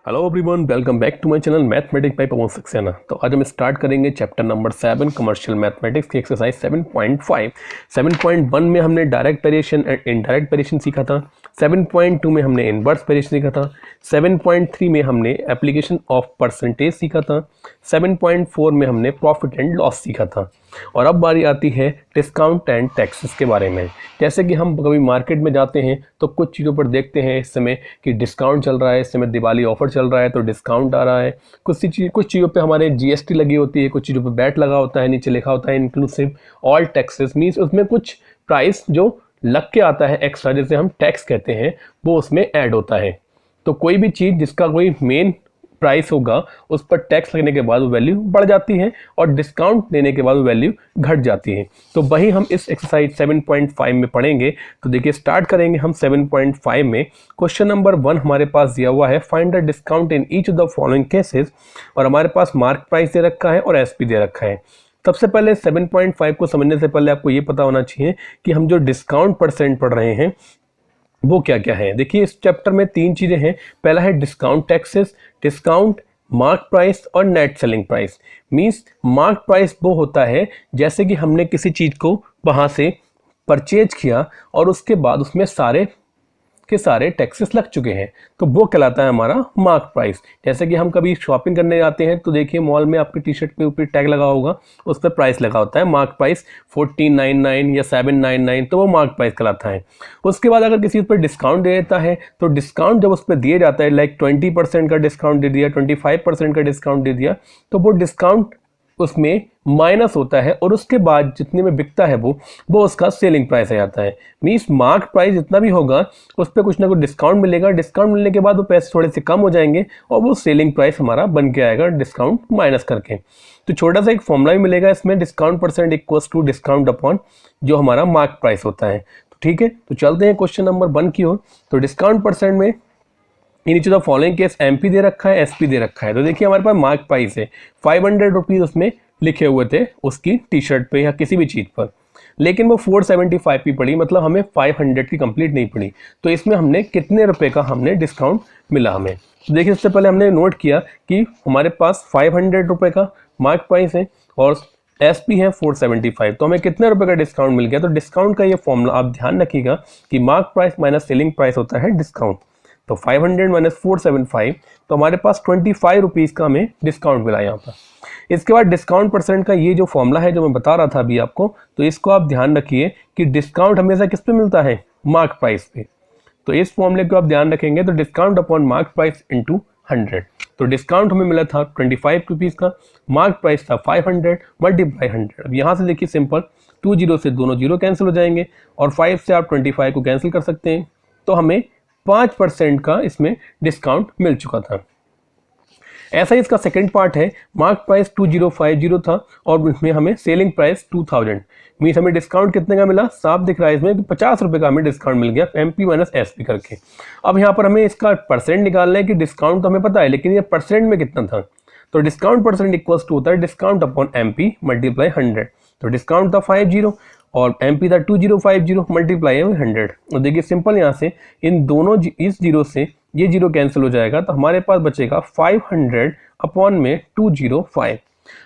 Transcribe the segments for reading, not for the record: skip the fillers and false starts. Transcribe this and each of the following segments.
Hello everyone, welcome back to my channel mathematics by Pavan Saxena. तो आज हम स्टार्ट करेंगे चैप्टर नंबर 7 कमर्शियल मैथमेटिक्स की एक्सरसाइज 7.5। 7.1 में हमने direct variation and indirect variation सीखा था। 7.2 में हमने इनवर्स वेरिएशन सीखा था। 7.3 में हमने एप्लीकेशन ऑफ परसेंटेज सीखा था। 7.4 में हमने प्रॉफिट एंड लॉस सीखा था। और अब बारी आती है डिस्काउंट एंड टैक्सेस के बारे में। जैसे कि हम कभी मार्केट में जाते हैं तो कुछ चीज़ों पर देखते हैं इस समय कि डिस्काउंट चल रहा है, इस समय दिवाली ऑफर चल रहा है तो डिस्काउंट आ रहा है। कुछ चीज़ों पे हमारे जीएसटी लगी होती है, कुछ चीज़ों पे बैट लगा होता है, नीचे लिखा होता है इंक्लूसिव ऑल टैक्सेस। मीन्स उसमें कुछ प्राइस जो लग के आता है एक्स्ट्रा, जैसे हम टैक्स कहते हैं, वो उसमें ऐड होता है। तो कोई भी चीज़ जिसका कोई मेन प्राइस होगा उस पर टैक्स लगने के बाद वो वैल्यू बढ़ जाती है और डिस्काउंट देने के बाद वो वैल्यू घट जाती है। तो वही हम इस एक्सरसाइज 7.5 में पढ़ेंगे। तो देखिए स्टार्ट करेंगे हम 7.5 में। क्वेश्चन नंबर 1 हमारे पास दिया हुआ है, find the discount in each of the following cases. और हमारे पास मार्क प्राइस दे रखा है और एसपी दे रखा है। सबसे पहले 7.5 को समझने से पहले आपको ये पता होना चाहिए कि हम जो डिस्काउंट परसेंट पढ़ रहे हैं वो क्या क्या है। देखिए इस चैप्टर में 3 चीज़ें हैं। पहला है discount taxes, discount mark price और net selling price. Means mark price वो होता है जैसे कि हमने किसी चीज़ को वहाँ से परचेज किया और उसके बाद उसमें सारे के सारे टैक्सेस लग चुके हैं, तो वो कहलाता है हमारा मार्क प्राइस। जैसे कि हम कभी शॉपिंग करने जाते हैं तो देखिए मॉल में आपके टी शर्ट पे ऊपर टैग लगा होगा, उस पर प्राइस लगा होता है मार्क प्राइस 1499 या 799, तो वो मार्क प्राइस कहलाता है। उसके बाद अगर किसी पर डिस्काउंट दे देता है तो डिस्काउंट जब उस पर दिया जाता है, लाइक 20% का डिस्काउंट दे दिया, 25% का डिस्काउंट दे दिया, तो वो डिस्काउंट उसमें माइनस होता है और उसके बाद जितने में बिकता है वो उसका सेलिंग प्राइस आ जाता है। मीन्स मार्क प्राइस जितना भी होगा उस पर कुछ ना कुछ डिस्काउंट मिलेगा, डिस्काउंट मिलने के बाद वो पैसे थोड़े से कम हो जाएंगे और वो सेलिंग प्राइस हमारा बन के आएगा डिस्काउंट माइनस करके। तो छोटा सा एक फॉर्मूला भी मिलेगा इसमें, discount percent equals to discount upon जो हमारा मार्क प्राइस होता है। तो ठीक है, तो चलते हैं क्वेश्चन नंबर 1 की ओर। तो डिस्काउंट परसेंट में नीचे तो फॉलोइंग केस एमपी दे रखा है, एसपी दे रखा है। तो देखिए हमारे पास मार्क प्राइस है 500 रुपीज़ उसमें लिखे हुए थे उसकी टी शर्ट पे या किसी भी चीज़ पर, लेकिन वो 475 की पड़ी, मतलब हमें 500 की कंप्लीट नहीं पड़ी। तो इसमें हमने कितने रुपए का हमने डिस्काउंट मिला हमें। तो देखिए इससे पहले हमने नोट किया कि हमारे पास 500 रुपये का मार्क प्राइस है और एसपी है 475, तो हमें कितने रुपए का डिस्काउंट मिल गया। तो डिस्काउंट का ये फॉर्मूला आप ध्यान रखिएगा कि mark price minus selling price होता है डिस्काउंट। तो 500 माइनस 475, तो हमारे पास 25 रुपीज़ का हमें डिस्काउंट मिला यहाँ पर। इसके बाद डिस्काउंट परसेंट का ये जो फॉर्मूला है जो मैं बता रहा था अभी आपको, तो इसको आप ध्यान रखिए कि डिस्काउंट हमेशा किस पे मिलता है, मार्क प्राइस पे। तो इस फॉर्मूले को आप ध्यान रखेंगे तो discount upon mark price into 100। तो डिस्काउंट हमें मिला था 25 रुपीज़ का, मार्क प्राइस था 500 मल्टीप्लाई 100। अब यहाँ से देखिए सिंपल, 2 जीरो से दोनों जीरो कैंसिल हो जाएंगे और 5 से आप 25 को कैंसिल कर सकते हैं। तो हमें 5% का इसमें डिस्काउंट मिल चुका था। ऐसा ही इसका सेकंड पार्ट है, मार्क प्राइस 2050 था और इसमें हमें सेलिंग प्राइस 2000। मीन्स हमें डिस्काउंट कितने का मिला, साफ दिख रहा है इसमें कि 50 रुपये का हमें डिस्काउंट मिल गया एमपी माइनस एसपी करके। अब यहाँ पर हमें इसका परसेंट निकालना है कि डिस्काउंट तो हमें पता है लेकिन ये परसेंट में कितना था। तो डिस्काउंट परसेंट इक्वल्स टू होता है डिस्काउंट अपॉन एमपी मल्टीप्लाई 100। तो डिस्काउंट था 50 और एमपी था 2050 मल्टीप्लाई 100। और देखिए सिंपल, यहाँ से इन दोनों इस जीरो से ये जीरो कैंसिल हो जाएगा, तो हमारे पास बचेगा 500 अपॉन में 205।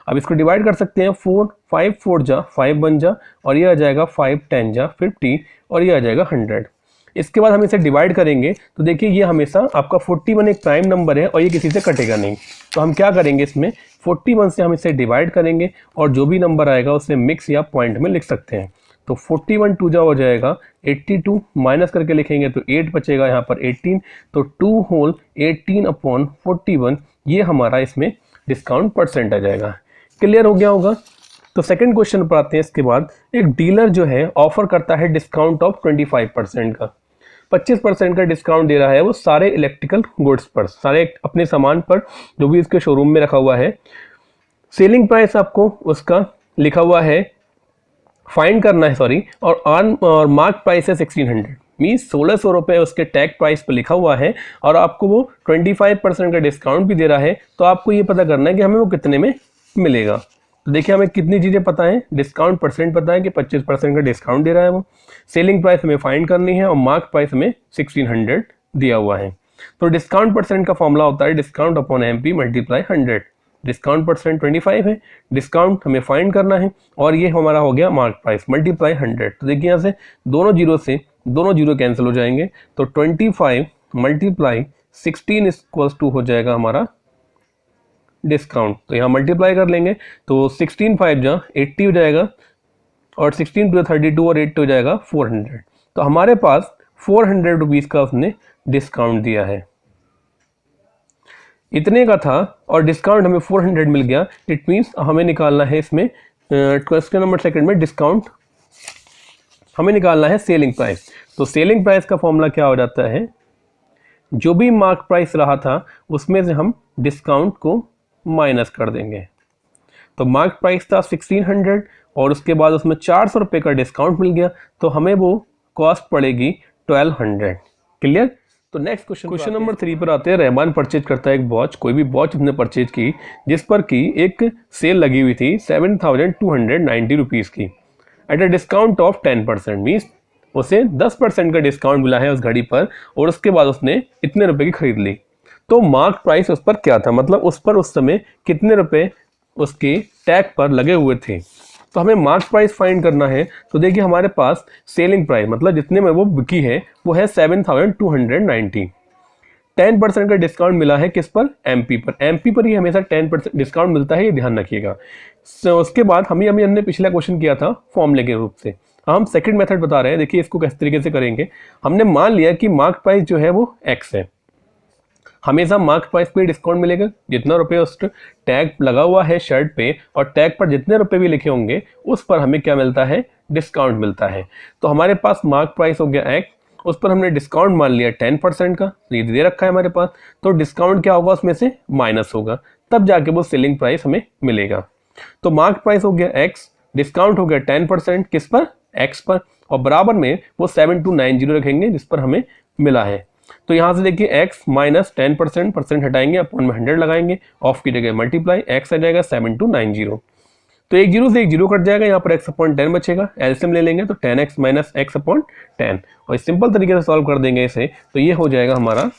अब इसको डिवाइड कर सकते हैं, 4 5 4 जा 5 बन जा और ये आ जाएगा 5 10 जा 50 और ये आ जाएगा 100। इसके बाद हम इसे डिवाइड करेंगे तो देखिए ये हमेशा आपका 41 एक प्राइम नंबर है और ये किसी से कटेगा नहीं। तो हम क्या करेंगे, इसमें 41 से हम इसे डिवाइड करेंगे और जो भी नंबर आएगा उसे मिक्स या पॉइंट में लिख सकते हैं। तो 41 2 जा हो जाएगा 82, माइनस करके लिखेंगे तो 8 बचेगा यहाँ पर 18। तो 2 होल 18 अपॉन 41, ये हमारा इसमें डिस्काउंट परसेंट आ जाएगा। क्लियर हो गया होगा। तो सेकंड क्वेश्चन पर आते हैं। इसके बाद एक डीलर जो है ऑफर करता है डिस्काउंट ऑफ 25% का, 25% का डिस्काउंट दे रहा है वो सारे इलेक्ट्रिकल गुड्स पर, सारे अपने सामान पर जो भी इसके शोरूम में रखा हुआ है। सेलिंग प्राइस आपको उसका लिखा हुआ है, फाइंड करना है सॉरी, और मार्क प्राइस है 1600। मीन्स 1600 रुपये उसके टैग प्राइस पर लिखा हुआ है और आपको वो 25% का डिस्काउंट भी दे रहा है। तो आपको ये पता करना है कि हमें वो कितने में मिलेगा। तो देखिए हमें कितनी चीज़ें पता है, डिस्काउंट परसेंट पता है कि 25% का डिस्काउंट दे रहा है वो, सेलिंग प्राइस हमें फाइंड करनी है और मार्क प्राइस हमें 1600 दिया हुआ है। तो डिस्काउंट परसेंट का फॉर्मूला होता है discount upon MP multiply 100। Discount percent 25 है, डिस्काउंट हमें फाइंड करना है, और ये हमारा हो गया मार्क प्राइस मल्टीप्लाई 100। तो देखिए यहाँ से दोनों जीरो कैंसिल हो जाएंगे, तो 25 मल्टीप्लाई 16 इक्वल्स टू हो जाएगा हमारा डिस्काउंट। तो यहाँ मल्टीप्लाई कर लेंगे तो 16 5 जा 80 हो जाएगा, और 16 टू 32 और 8 हो जाएगा 400। तो हमारे पास 400 रुपीज़ का उसने डिस्काउंट दिया है, इतने का था और डिस्काउंट हमें 400 मिल गया। इट मीन्स हमें निकालना है इसमें क्वेश्चन नंबर सेकंड में डिस्काउंट हमें निकालना है सेलिंग प्राइस। तो सेलिंग प्राइस का फॉर्मूला क्या हो जाता है, जो भी मार्क प्राइस रहा था उसमें से हम डिस्काउंट को माइनस कर देंगे। तो मार्क प्राइस था 1600 और उसके बाद उसमें 400 रुपये का डिस्काउंट मिल गया, तो हमें वो कॉस्ट पड़ेगी 1200। क्लियर। तो नेक्स्ट क्वेश्चन नंबर 3 पर आते हैं। रहमान परचेज करता है एक वॉच, कोई भी वॉच उसने परचेज की जिस पर की एक सेल लगी हुई थी 7290 रुपीज़ की at a discount of 10%। Means उसे 10% का डिस्काउंट मिला है उस घड़ी पर, और उसके बाद उसने इतने रुपए की खरीद ली। तो मार्क प्राइस उस पर क्या था, मतलब उस पर उस समय कितने रुपए उसके टैग पर लगे हुए थे। तो हमें मार्क प्राइस फाइंड करना है। तो देखिए हमारे पास सेलिंग प्राइस मतलब जितने में वो बिकी है वो है 7290। 10% का डिस्काउंट मिला है किस पर, MP पर। MP पर ही हमेशा 10% डिस्काउंट मिलता है, ये ध्यान रखिएगा। उसके बाद हमने पिछला क्वेश्चन किया था फॉर्मूले के रूप से, हम सेकंड मेथड बता रहे हैं। देखिए इसको किस तरीके से करेंगे। हमने मान लिया कि मार्क प्राइस जो है वो X है, हमेशा मार्क प्राइस पे डिस्काउंट मिलेगा। जितना रुपए उस टैग लगा हुआ है शर्ट पे और टैग पर जितने रुपए भी लिखे होंगे उस पर हमें क्या मिलता है, डिस्काउंट मिलता है। तो हमारे पास मार्क प्राइस हो गया X, उस पर हमने डिस्काउंट मान लिया 10% का, ये दे रखा है हमारे पास। तो डिस्काउंट क्या होगा, उसमें से माइनस होगा, तब जाके वो सेलिंग प्राइस हमें मिलेगा। तो मार्क प्राइस हो गया X, डिस्काउंट हो गया 10% किस पर, X पर, और बराबर में वो 7290 रखेंगे जिस पर हमें मिला है। तो यहाँ से देखिए x माइनस 10%, परसेंट हटाएंगे, अपॉन में 100 लगाएंगे, ऑफ की जगह मल्टीप्लाई, x आ जाएगा 7290। तो एक जीरो से एक जीरो कट जाएगा, यहाँ पर x अपॉन 10 बचेगा। एलसीएम ले लेंगे तो 10x माइनस x अपॉन 10, और इस सिंपल तरीके से सॉल्व कर देंगे इसे, तो ये हो जाएगा हमारा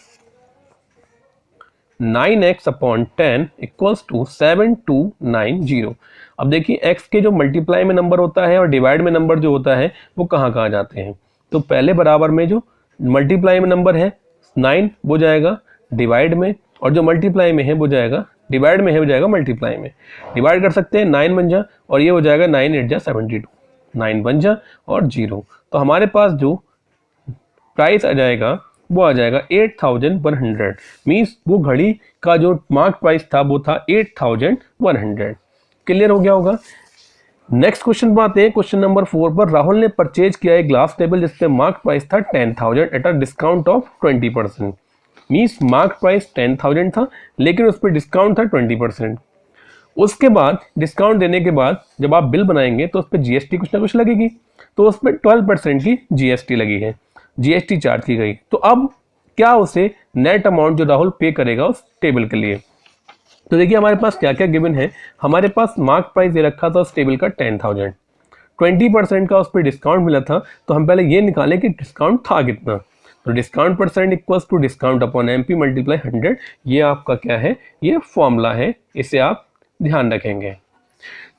9x अपॉन 10 इक्वल्स टू 7290। अब देखिए x के जो मल्टीप्लाई में नंबर होता है और डिवाइड में नंबर जो होता है वो कहाँ कहाँ जाते हैं। तो पहले बराबर में जो मल्टीप्लाई में नंबर है 9 वो जाएगा डिवाइड में, और जो मल्टीप्लाई में है वो जाएगा डिवाइड में है वो जाएगा मल्टीप्लाई में। डिवाइड कर सकते हैं 9 बन जा, और ये हो जाएगा 9 8 जा 72, 9 बन जा और 0। तो हमारे पास जो प्राइस आ जाएगा वो आ जाएगा 8100। मीन्स वो घड़ी का जो मार्क प्राइस था वो था 8100। क्लियर हो गया होगा। नेक्स्ट क्वेश्चन पर आते हैं, क्वेश्चन नंबर 4 पर। राहुल ने परचेज किया एक ग्लास टेबल जिसपे मार्क प्राइस था 10,000 at a discount of 20%। Means mark price 10,000 था लेकिन उस पर डिस्काउंट था 20%। उसके बाद डिस्काउंट देने के बाद जब आप बिल बनाएंगे तो उस पर GST कुछ ना कुछ लगेगी, तो उस पर 12% की GST लगी है, GST चार्ज की गई। तो अब क्या उसे नेट अमाउंट जो राहुल पे करेगा उस टेबल के लिए। तो देखिए हमारे पास क्या क्या गिवन है। हमारे पास मार्क प्राइस दे रखा था उस टेबल का 10,000, 20% का उस पर डिस्काउंट मिला था। तो हम पहले ये निकालें कि डिस्काउंट था कितना। तो discount percent equals to discount upon MP multiply 100। ये आपका क्या है, ये फॉर्मूला है, इसे आप ध्यान रखेंगे।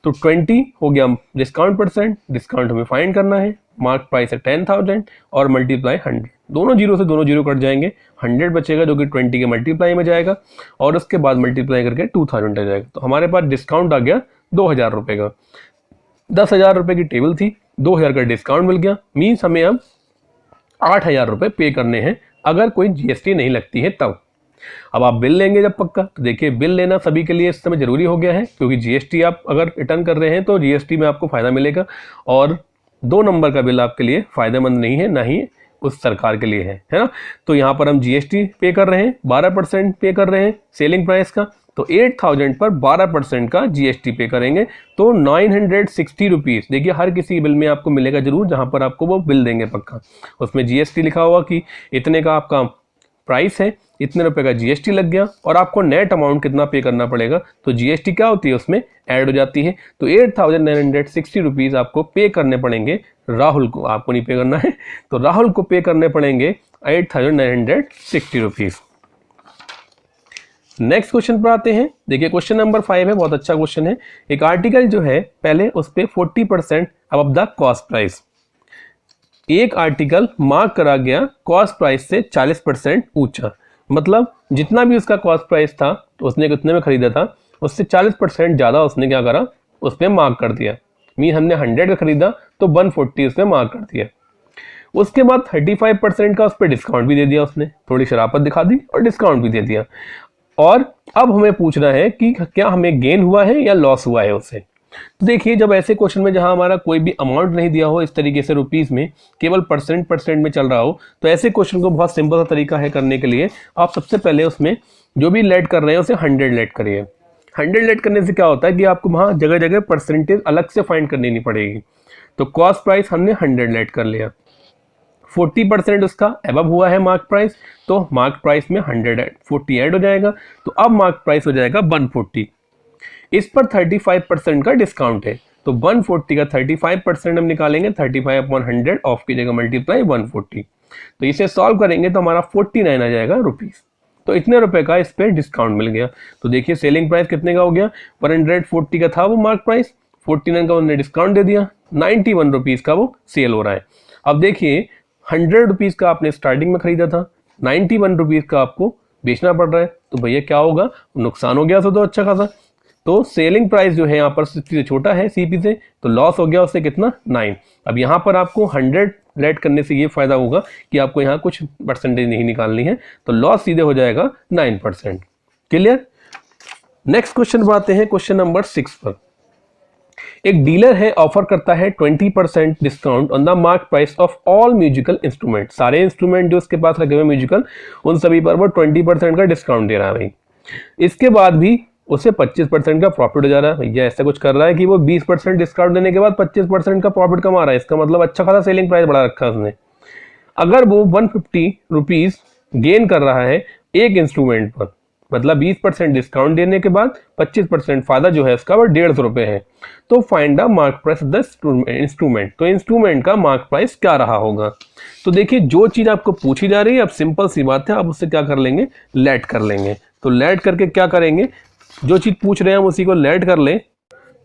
तो 20 हो गया डिस्काउंट परसेंट, डिस्काउंट हमें फाइंड करना है, मार्क प्राइस है 10,000 और मल्टीप्लाई 100। दोनों जीरो से दोनों जीरो कट जाएंगे, 100 बचेगा जो कि 20 के मल्टीप्लाई में जाएगा, और उसके बाद मल्टीप्लाई करके 2000 आ जाएगा। तो हमारे पास डिस्काउंट आ गया 2000 रुपये का। 10,000 रुपये की टेबल थी, 2000 का डिस्काउंट मिल गया। मीन्स हमें अब 8,000 रुपये पे करने हैं अगर कोई GST नहीं लगती है तब। अब आप बिल लेंगे जब पक्का, तो देखिए बिल लेना सभी के लिए इस समय जरूरी हो गया है, क्योंकि GST आप अगर रिटर्न कर रहे हैं तो GST में आपको फायदा मिलेगा, और 2 नंबर का बिल आपके लिए फायदेमंद नहीं है, ना ही उस सरकार के लिए है ना। तो यहाँ पर हम GST पे कर रहे हैं, 12% पे कर रहे हैं सेलिंग प्राइस का। तो 8,000 पर 12% का GST पे करेंगे तो 960 रुपीज़। देखिए हर किसी बिल में आपको मिलेगा जरूर, जहाँ पर आपको वो बिल देंगे पक्का, उसमें GST लिखा होगा कि इतने का आपका प्राइस है, इतने रुपए का GST लग गया, और आपको नेट अमाउंट कितना पे करना पड़ेगा। तो GST क्या होती है उसमें ऐड हो जाती है। तो 8,960 रुपीज़ आपको पे करने पड़ेंगे राहुल को, आपको नहीं पे करना है। तो राहुल को पे करने पड़ेंगे 8,960 रुपीज़। नेक्स्ट क्वेश्चन पर आते हैं। देखिए क्वेश्चन नंबर 5 है, बहुत अच्छा क्वेश्चन है। एक आर्टिकल जो है पहले उस पर 40% अबव द कॉस्ट प्राइस, एक आर्टिकल मार्क करा गया कॉस्ट प्राइस से 40% ऊंचा, मतलब जितना भी उसका कॉस्ट प्राइस था तो उसने कितने में खरीदा था, उससे 40% ज़्यादा उसने क्या करा, उस पर मार्क कर दिया। मीन हमने 100 का खरीदा तो 140 उस पर मार्क कर दिया। उसके बाद 35% का उस पर डिस्काउंट भी दे दिया उसने, थोड़ी शराफत दिखा दी और डिस्काउंट भी दे दिया। और अब हमें पूछना है कि क्या हमें गेन हुआ है या लॉस हुआ है उससे। तो देखिए जब ऐसे क्वेश्चन में जहां हमारा कोई भी अमाउंट नहीं दिया हो, इस तरीके से रुपीस में केवल परसेंट में चल रहा हो, तो ऐसे क्वेश्चन को बहुत सिंपल सा तरीका है करने के लिए। आप सबसे पहले उसमें जो भी लेट कर रहे हैं उसे 100 लेट करिए। 100 लेट करने से क्या होता है कि आपको वहां जगह जगह परसेंटेज अलग से फाइंड करनी नहीं पड़ेगी। तो कॉस्ट प्राइस हमने 100 लेट कर लिया, 40% उसका एबव हुआ है मार्क प्राइस, तो मार्क प्राइस में 140 ऐड हो जाएगा, तो अब मार्क प्राइस हो जाएगा 140। इस पर 35% का डिस्काउंट है, तो 140 का 35% हम निकालेंगे, 35/100 ऑफ की जगह मल्टीप्लाई 140। तो इसे सॉल्व करेंगे तो हमारा 49 आ जाएगा रुपीस। तो इतने रुपए का इस पर डिस्काउंट मिल गया। तो देखिए सेलिंग प्राइस कितने का हो गया, 140 का था वो मार्क प्राइस, 49 का उन्होंने डिस्काउंट दे दिया, 91 रुपीज़ का वो सेल हो रहा है। अब देखिए 100 रुपीज़ का आपने स्टार्टिंग में खरीदा था, 91 रुपीज़ का आपको बेचना पड़ रहा है, तो भैया क्या होगा, नुकसान हो गया तो अच्छा खासा। तो सेलिंग प्राइस जो है यहाँ पर 60 से छोटा है सीपी से, तो लॉस हो गया उससे कितना, 9। अब यहाँ पर आपको 100 लेट करने से ये फायदा होगा कि आपको यहाँ कुछ परसेंटेज नहीं निकालनी है, तो लॉस सीधे हो जाएगा 9%। क्लियर। नेक्स्ट क्वेश्चन पर आते हैं, क्वेश्चन नंबर 6 पर। एक डीलर है, ऑफर करता है 20% discount on the mark price of all musical instrument. सारे इंस्ट्रूमेंट जो उसके पास रखे हुए म्यूजिकल, उन सभी पर वो 20% का डिस्काउंट दे रहा है भाई। इसके बाद भी उसे 25% का प्रॉफिट हो जा रहा है। भैया ऐसा कुछ कर रहा है कि वो 20% डिस्काउंट देने के बाद 25% का प्रॉफिट कमा रहा है, इसका मतलब अच्छा खासा सेलिंग प्राइस बढ़ा रखा है उसने। अगर वो 150 रुपीज गेन कर रहा है एक इंस्ट्रूमेंट पर, मतलब 20% डिस्काउंट देने के बाद 25% फायदा जो है उसका वो 150 रुपये है, तो find the mark price of the instrument. तो इंस्ट्रूमेंट का मार्क प्राइस क्या रहा होगा। तो देखिए जो चीज़ आपको पूछी जा रही है, अब सिंपल सी बात है, आप उससे क्या कर लेंगे, लेट कर लेंगे। तो लेट करके क्या करेंगे, जो चीज़ पूछ रहे हैं हम उसी को लेट कर लें।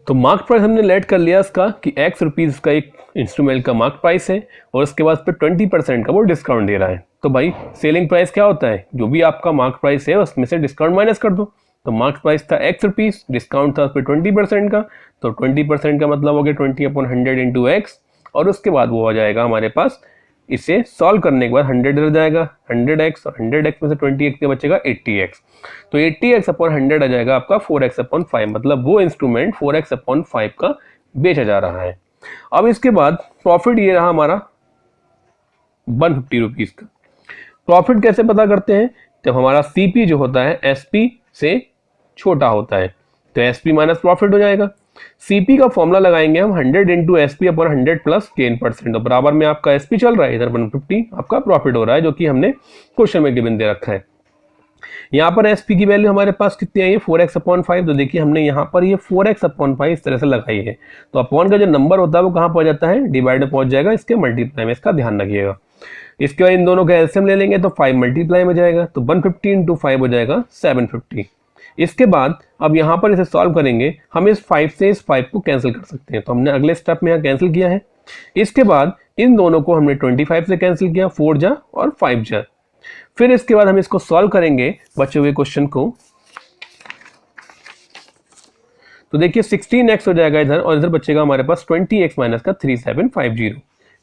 तो मार्क प्राइस हमने लेट कर लिया इसका कि x रुपीज़ का एक इंस्ट्रूमेंट का मार्क प्राइस है, और उसके बाद पे 20% का वो डिस्काउंट दे रहा है। तो भाई सेलिंग प्राइस क्या होता है, जो भी आपका मार्क प्राइस है उसमें से डिस्काउंट माइनस कर दो। तो मार्क प्राइस था x रुपीज़, डिस्काउंट था उस पर 20% का, तो 20% का मतलब हो गया 20/100 इंटू एक्स, और उसके बाद वो आ जाएगा हमारे पास, इसे सॉल्व करने के बाद 100 इधर जाएगा, 100x, और 100x में से 20x के बचेगा 80x, तो 80x/100 आ जाएगा आपका 4x/5, मतलब वो इंस्ट्रूमेंट 4x/5 का बेचा जा रहा है। अब इसके बाद प्रॉफिट ये रहा हमारा 150 रुपीज़ का। प्रॉफिट कैसे पता करते हैं, जब हमारा सीपी जो होता है एसपी से छोटा होता है, तो एसपी माइनस प्रॉफिट हो जाएगा। सीपी का फॉर्मूला लगाएंगे हम 100 into SP upon 100 plus gain percent, तो बराबर में आपका एसपी चल रहा है, इधर 150 आपका प्रॉफिट हो रहा है, जो कि हमने क्वेश्चन में गिवन दे रखा है। यहाँ पर एसपी की वैल्यू हमारे पास कितनी आई है, 4x/5। तो देखिए हमने यहाँ पर ये 4x/5 इस तरह से लगाई है, तो अपॉन का जो नंबर होता है वो कहाँ पहुँच जाता है, डिवाइड में पहुँच जाएगा, इसके मल्टीप्लाई में, इसका ध्यान रखिएगा। इसके बाद इन दोनों का एलसीएम ले लेंगे तो 5 मल्टीप्लाई में जाएगा, तो 150 इंटू 5 हो जाएगा 750। इसके बाद अब यहाँ पर इसे सॉल्व करेंगे, हम इस 5 से इस 5 को कैंसिल कर सकते हैं, तो हमने अगले स्टेप में यहाँ कैंसिल किया है। इसके बाद इन दोनों को हमने 25 से कैंसिल किया, 4 जा और 5 जा। फिर इसके बाद हम इसको सॉल्व करेंगे बचे हुए क्वेश्चन को, तो देखिए 16x हो जाएगा इधर, और इधर बचेगा हमारे पास 20x माइनस का 3750।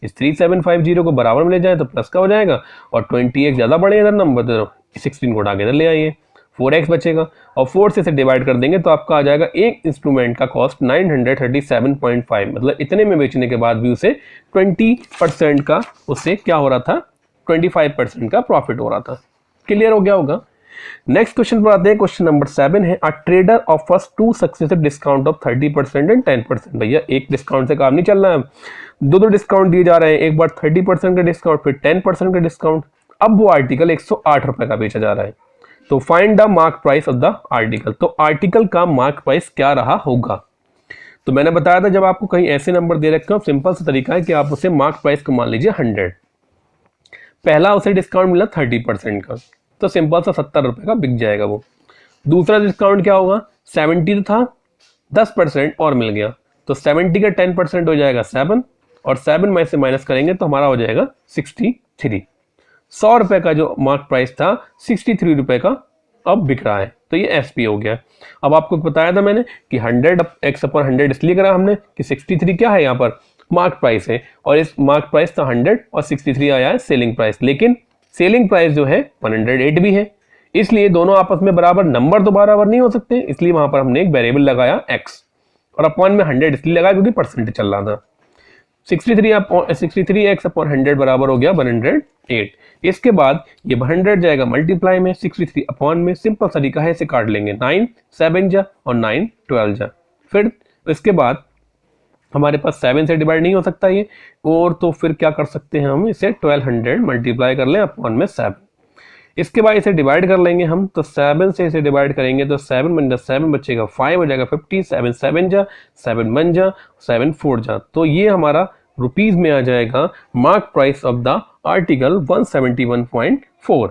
इस 3750 को बराबर में ले जाए तो प्लस का हो जाएगा, और 20x ज़्यादा बढ़े इधर नंबर, तो 16 को उठा के इधर ले आइए, 4x बचेगा, और 4 से डिवाइड कर देंगे तो आपका आ जाएगा एक इंस्ट्रूमेंट का कॉस्ट 937.5, मतलब इतने में बेचने के बाद भी उसे 20% का उससे क्या हो रहा था, 25% का प्रॉफिट हो रहा था। क्लियर हो गया होगा। नेक्स्ट क्वेश्चन पर आते हैं, क्वेश्चन नंबर 7 है, a trader offers 2 successive discount of 30% and 10%। भैया एक डिस्काउंट से काम नहीं चल रहा है, दो डिस्काउंट दिए जा रहे हैं, एक बार 30% का डिस्काउंट, फिर 10% का डिस्काउंट। अब वो आर्टिकल 108 रुपए का बेचा जा रहा है, तो find the mark price of the article. तो आर्टिकल का मार्क प्राइस क्या रहा होगा। तो मैंने बताया था जब आपको कहीं ऐसे नंबर दे रखे हो, सिंपल सा तरीका है कि आप उसे मार्क प्राइस को मान लीजिए 100, पहला उसे डिस्काउंट मिला 30% का, तो सिंपल सा 70 रुपए का बिक जाएगा वो। दूसरा डिस्काउंट क्या होगा, 70 था, 10% और मिल गया, तो 70 का 10% हो जाएगा 7, और 7 में से माइनस करेंगे तो हमारा हो जाएगा 63। 100 रुपए का जो मार्क प्राइस था 63 रुपए का अब बिक रहा है, तो ये एसपी हो गया। अब आपको बताया था मैंने कि 100x/100 इसलिए करा हमने कि 63 क्या है यहाँ पर मार्क प्राइस है, और इस मार्क प्राइस था 100 और 63 आया है सेलिंग प्राइस, लेकिन सेलिंग प्राइस जो है 108 भी है, इसलिए दोनों आपस में बराबर नंबर तो बराबर नहीं हो सकते, इसलिए वहां पर हमने एक वेरिएबल लगाया x, और अपॉन में 100 इसलिए लगाया क्योंकि परसेंटेज चल रहा था। 63x/100 बराबर हो गया 108। इसके बाद ये 100 जाएगा मल्टीप्लाई में 63 अपॉन में, सिंपल तरीका है, इसे काट लेंगे, 9 7 जा और 9 12 जा। फिर इसके बाद हमारे पास 7 से डिवाइड नहीं हो सकता ये, और तो फिर क्या कर सकते हैं हम, इसे 1200 मल्टीप्लाई कर लें अपॉन में 7। इसके बाद इसे डिवाइड कर लेंगे हम, तो 7 से इसे डिवाइड करेंगे तो 7 बन 7 बचेगा 5 हो जाएगा 50, 7 7 जा, 7 1 जा, 7 4 जा, तो ये हमारा रुपीज में आ जाएगा mark price of the article 171.4।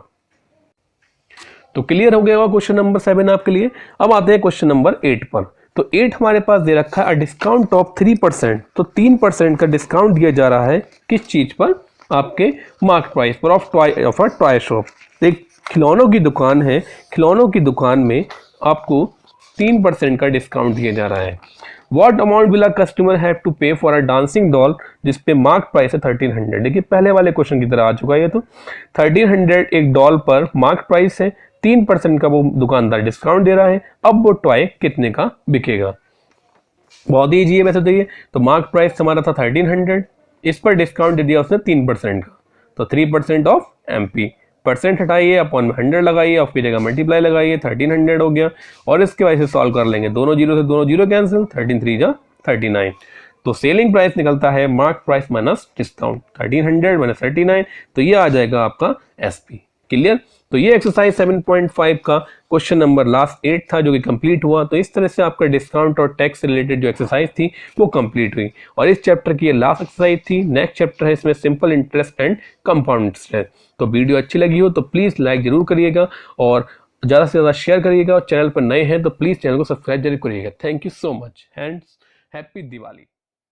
तो क्लियर हो गया क्वेश्चन नंबर 7 आपके लिए। अब आते हैं क्वेश्चन नंबर 8 पर। तो 8 हमारे पास दे रखा है डिस्काउंट ऑफ 3%, तो 3% का डिस्काउंट दिया जा रहा है किस चीज पर, आपके मार्क प्राइस पर ऑफ अ टॉय शॉप। एक खिलौनों की दुकान है, खिलौनों की दुकान में आपको 3% का डिस्काउंट दिया जा रहा है। What amount will a customer have to pay for a dancing doll जिसपे मार्क प्राइस है 1300। देखिए पहले वाले क्वेश्चन की तरह आ चुका है ये, तो 1300 एक डॉल पर मार्क प्राइस है, 3% का वो दुकानदार डिस्काउंट दे रहा है, अब वो टॉय कितने का बिकेगा। बहुत ही ईजी है वैसे तो ये, तो मार्क प्राइस हमारा था 1300, इस पर डिस्काउंट दे दिया उसने 3% का, तो 3% ऑफ MP, परसेंट हटाइए अपॉन में 100 लगाइए, ऑफ की जगह मल्टीप्लाई लगाइए, 1300 हो गया, और इसके वजह से सॉल्व कर लेंगे, दोनों जीरो से दोनों जीरो कैंसिल, 13 3 जा 39, तो सेलिंग प्राइस निकलता है mark price minus discount, 1300 minus 39, तो ये आ जाएगा आपका SP। क्लियर। तो ये एक्सरसाइज 7.5 का क्वेश्चन नंबर लास्ट 8 था जो कि कंप्लीट हुआ। तो इस तरह से आपका डिस्काउंट और टैक्स से रिलेटेड जो एक्सरसाइज थी वो कंप्लीट हुई, और इस चैप्टर की ये लास्ट एक्सरसाइज थी। नेक्स्ट चैप्टर है इसमें simple interest and compound interest. तो वीडियो अच्छी लगी हो तो प्लीज लाइक जरूर करिएगा और ज़्यादा से ज़्यादा शेयर करिएगा, और चैनल पर नए हैं तो प्लीज़ चैनल को सब्सक्राइब जरूर करिएगा। Thank you so much and happy Diwali.